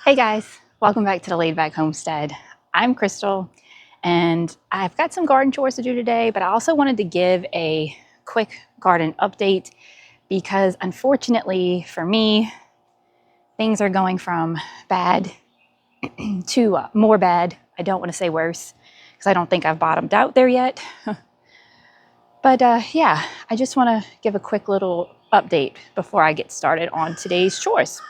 Hey guys, welcome back to the Laid Back Homestead. I'm Crystal and I've got some garden chores to do today, but I also wanted to give a quick garden update because unfortunately for me, things are going from bad to more bad. I don't want to say worse because I don't think I've bottomed out there yet. But yeah, I just want to give a quick little update before I get started on today's chores.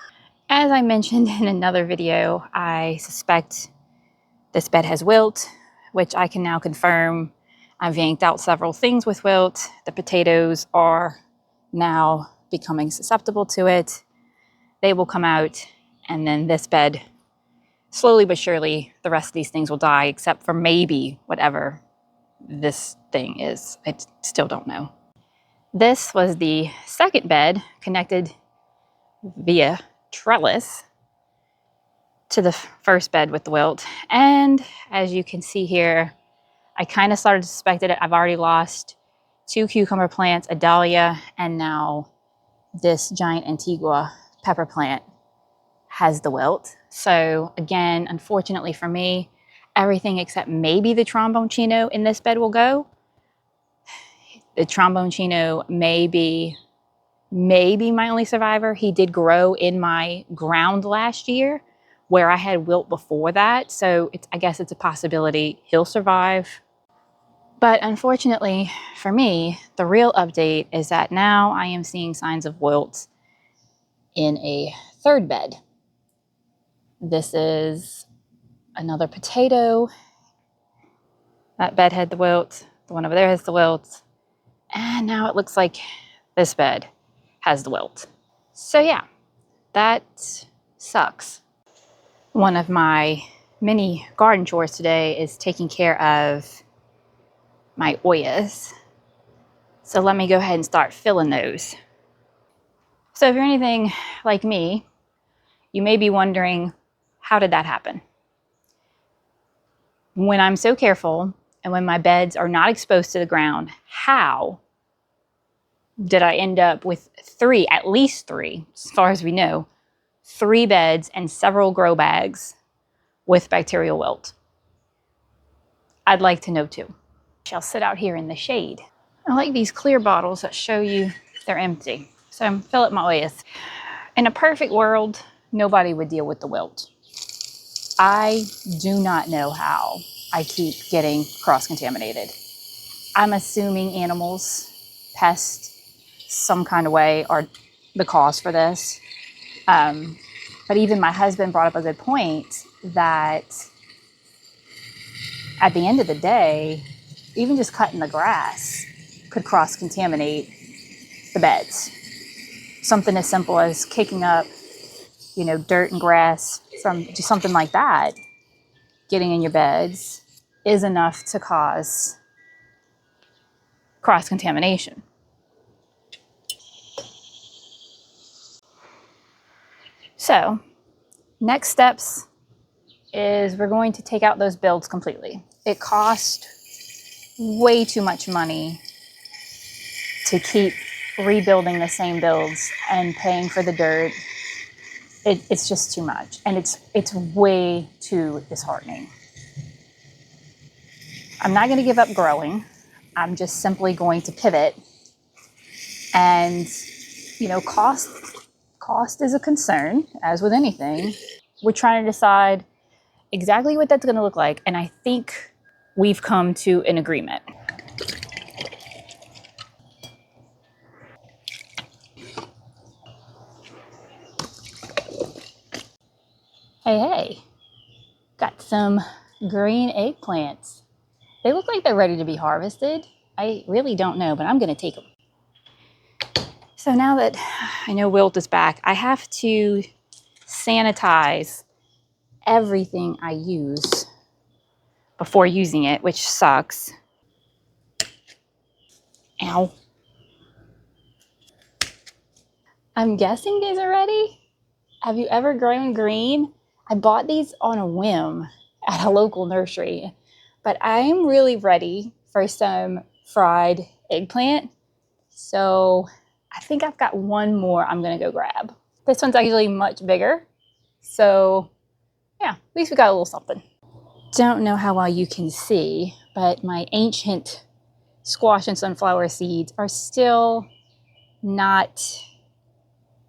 As I mentioned in another video, I suspect this bed has wilt, which I can now confirm. I've yanked out several things with wilt. The potatoes are now becoming susceptible to it. They will come out, and then this bed, slowly but surely, the rest of these things will die, except for maybe whatever this thing is. I still don't know. This was the second bed connected via trellis to the first bed with the wilt. And as you can see here, I kind of started to suspect it. I've already lost 2 cucumber plants, a dahlia, and now this giant Antigua pepper plant has the wilt. So again, unfortunately for me, everything except maybe the trombone chino in this bed will go. The trombone chino may be my only survivor. He did grow in my ground last year where I had wilt before that. So I guess it's a possibility he'll survive. But unfortunately for me, the real update is that now I am seeing signs of wilt in a third bed. This is another potato. That bed had the wilt. The one over there has the wilt. And now it looks like this bed has the wilt. So yeah, that sucks. One of my mini garden chores today is taking care of my oyas. So let me go ahead and start filling those. So if you're anything like me, you may be wondering, how did that happen? When I'm so careful and when my beds are not exposed to the ground, how did I end up with at least three, as far as we know, 3 beds and several grow bags with bacterial wilt? I'd like to know too. I'll sit out here in the shade. I like these clear bottles that show you they're empty. So I'm filling my oyas. In a perfect world, nobody would deal with the wilt. I do not know how I keep getting cross-contaminated. I'm assuming animals, pests, some kind of way are the cause for this. But even my husband brought up a good point that at the end of the day, even just cutting the grass could cross-contaminate the beds. Something as simple as kicking up, dirt and grass from just something like that, getting in your beds is enough to cause cross-contamination. So, next steps is we're going to take out those builds completely. It cost way too much money to keep rebuilding the same builds and paying for the dirt. It's just too much, and it's way too disheartening. I'm not going to give up growing. I'm just simply going to pivot. And cost is a concern, as with anything. We're trying to decide exactly what that's going to look like, and I think we've come to an agreement. Hey, got some green eggplants. They look like they're ready to be harvested. I really don't know, but I'm going to take them. So now that I know wilt is back, I have to sanitize everything I use before using it, which sucks. Ow. I'm guessing these are ready. Have you ever grown green? I bought these on a whim at a local nursery, but I'm really ready for some fried eggplant. So I think I've got one more I'm gonna go grab. This one's actually much bigger, so yeah, at least we got a little something. Don't know how well you can see, but my ancient squash and sunflower seeds are still not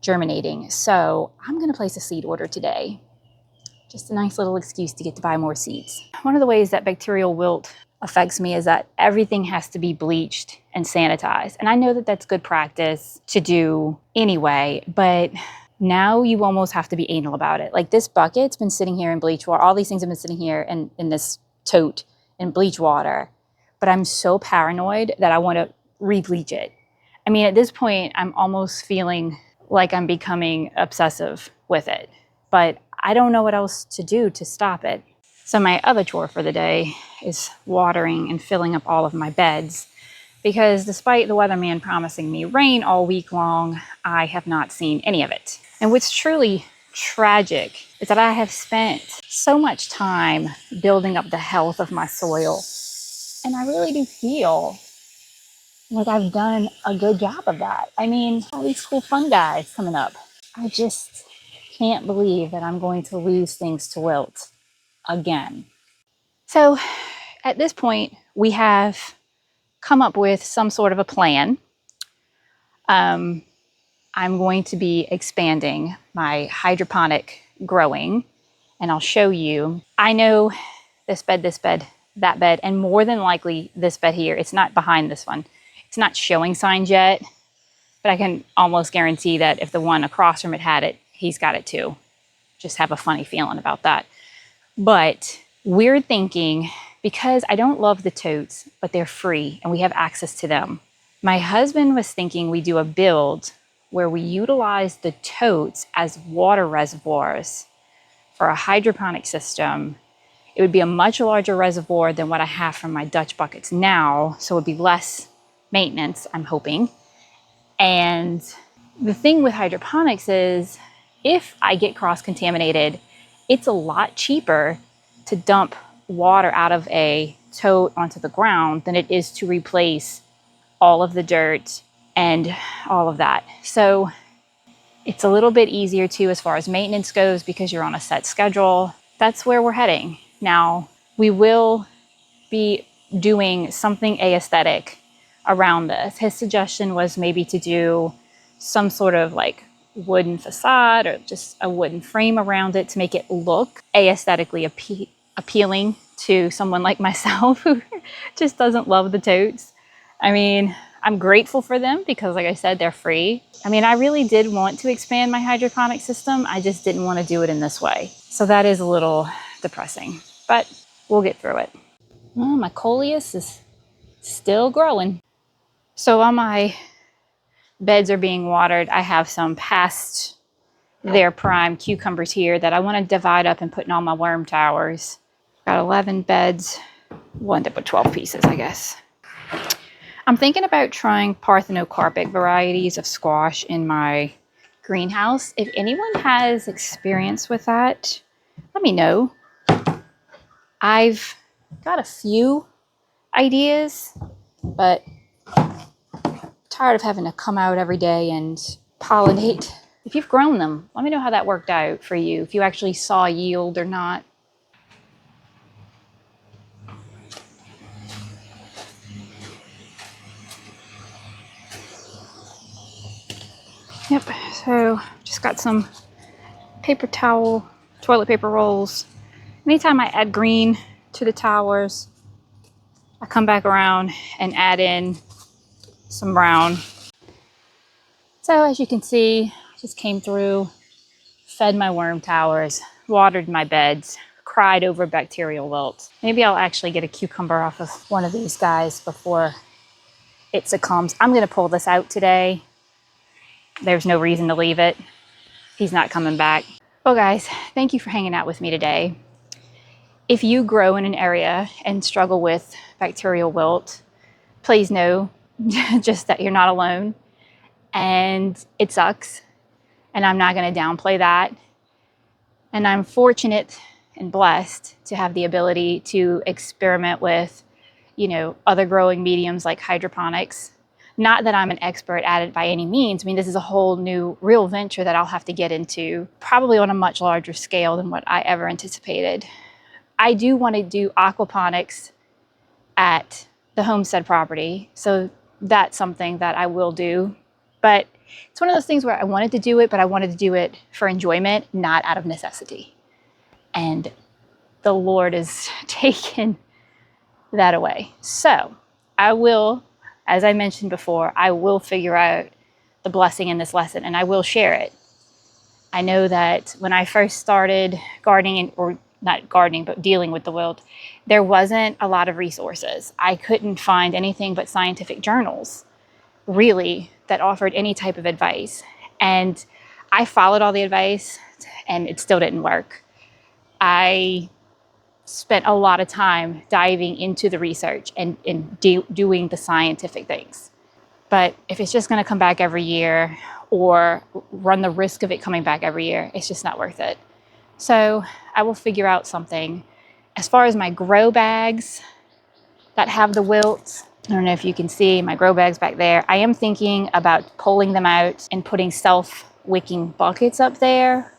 germinating. So I'm going to place a seed order today. Just a nice little excuse to get to buy more seeds. One of the ways that bacterial wilt affects me is that everything has to be bleached and sanitized. And I know that that's good practice to do anyway, but now you almost have to be anal about it. Like, this bucket's been sitting here in bleach water. All these things have been sitting here in this tote in bleach water. But I'm so paranoid that I want to re-bleach it. I mean, at this point, I'm almost feeling like I'm becoming obsessive with it. But I don't know what else to do to stop it. So my other chore for the day is watering and filling up all of my beds, because despite the weatherman promising me rain all week long, I have not seen any of it. And what's truly tragic is that I have spent so much time building up the health of my soil, and I really do feel like I've done a good job of that. I mean, all these cool fungi coming up. I just can't believe that I'm going to lose things to wilt again. So at this point, we have come up with some sort of a plan. I'm going to be expanding my hydroponic growing, and I'll show you. I know this bed, that bed, and more than likely this bed here. It's not behind this one. It's not showing signs yet, but I can almost guarantee that if the one across from it had it, he's got it too. Just have a funny feeling about that. But we're thinking, because I don't love the totes, but they're free and we have access to them. My husband was thinking we do a build where we utilize the totes as water reservoirs for a hydroponic system. It would be a much larger reservoir than what I have from my Dutch buckets now, so it would be less maintenance, I'm hoping. And the thing with hydroponics is, if I get cross-contaminated, it's a lot cheaper to dump water out of a tote onto the ground than it is to replace all of the dirt and all of that. So it's a little bit easier too as far as maintenance goes, because you're on a set schedule. That's where we're heading. Now, we will be doing something aesthetic around this. His suggestion was maybe to do some sort of like wooden facade or just a wooden frame around it to make it look aesthetically appealing to someone like myself who just doesn't love the totes. I mean, I'm grateful for them because, like I said, they're free. I mean, I really did want to expand my hydroponic system. I just didn't want to do it in this way. So that is a little depressing, but we'll get through it. Well, my coleus is still growing. So while my beds are being watered, I have some past their prime cucumbers here that I want to divide up and put in all my worm towers. Got 11 beds. We'll end up with 12 pieces, I guess. I'm thinking about trying parthenocarpic varieties of squash in my greenhouse. If anyone has experience with that, let me know. I've got a few ideas, but tired of having to come out every day and pollinate. If you've grown them, let me know how that worked out for you, if you actually saw yield or not. Yep, so just got some paper towel, toilet paper rolls. Anytime I add green to the towers, I come back around and add in some brown. So as you can see, I just came through, fed my worm towers, watered my beds, cried over bacterial wilt. Maybe I'll actually get a cucumber off of one of these guys before it succumbs. I'm gonna pull this out today. There's no reason to leave it. He's not coming back. Well guys, thank you for hanging out with me today. If you grow in an area and struggle with bacterial wilt, please know just that you're not alone. And it sucks, and I'm not going to downplay that. And I'm fortunate and blessed to have the ability to experiment with, other growing mediums like hydroponics. Not that I'm an expert at it by any means. I mean, this is a whole new real venture that I'll have to get into, probably on a much larger scale than what I ever anticipated. I do want to do aquaponics at the homestead property, so that's something that I will do. But it's one of those things where I wanted to do it, but I wanted to do it for enjoyment, not out of necessity. And the Lord has taken that away. So I will, as I mentioned before, I will figure out the blessing in this lesson and I will share it. I know that when I first started gardening, or not gardening, but dealing with the wilt, there wasn't a lot of resources. I couldn't find anything but scientific journals, really, that offered any type of advice. And I followed all the advice and it still didn't work. I spent a lot of time diving into the research and doing the scientific things. But if it's just going to come back every year or run the risk of it coming back every year, it's just not worth it. So I will figure out something. As far as my grow bags that have the wilts, I don't know if you can see my grow bags back there. I am thinking about pulling them out and putting self-wicking buckets up there,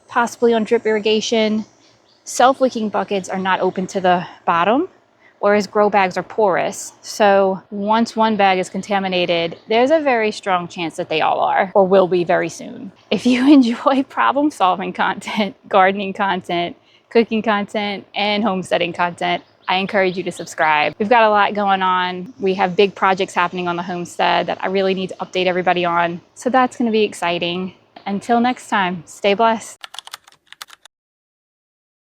possibly on drip irrigation. Self-wicking buckets are not open to the bottom, whereas grow bags are porous. So once one bag is contaminated, there's a very strong chance that they all are, or will be very soon. If you enjoy problem-solving content, gardening content, cooking content, and homesteading content, I encourage you to subscribe. We've got a lot going on. We have big projects happening on the homestead that I really need to update everybody on. So that's going to be exciting. Until next time, stay blessed.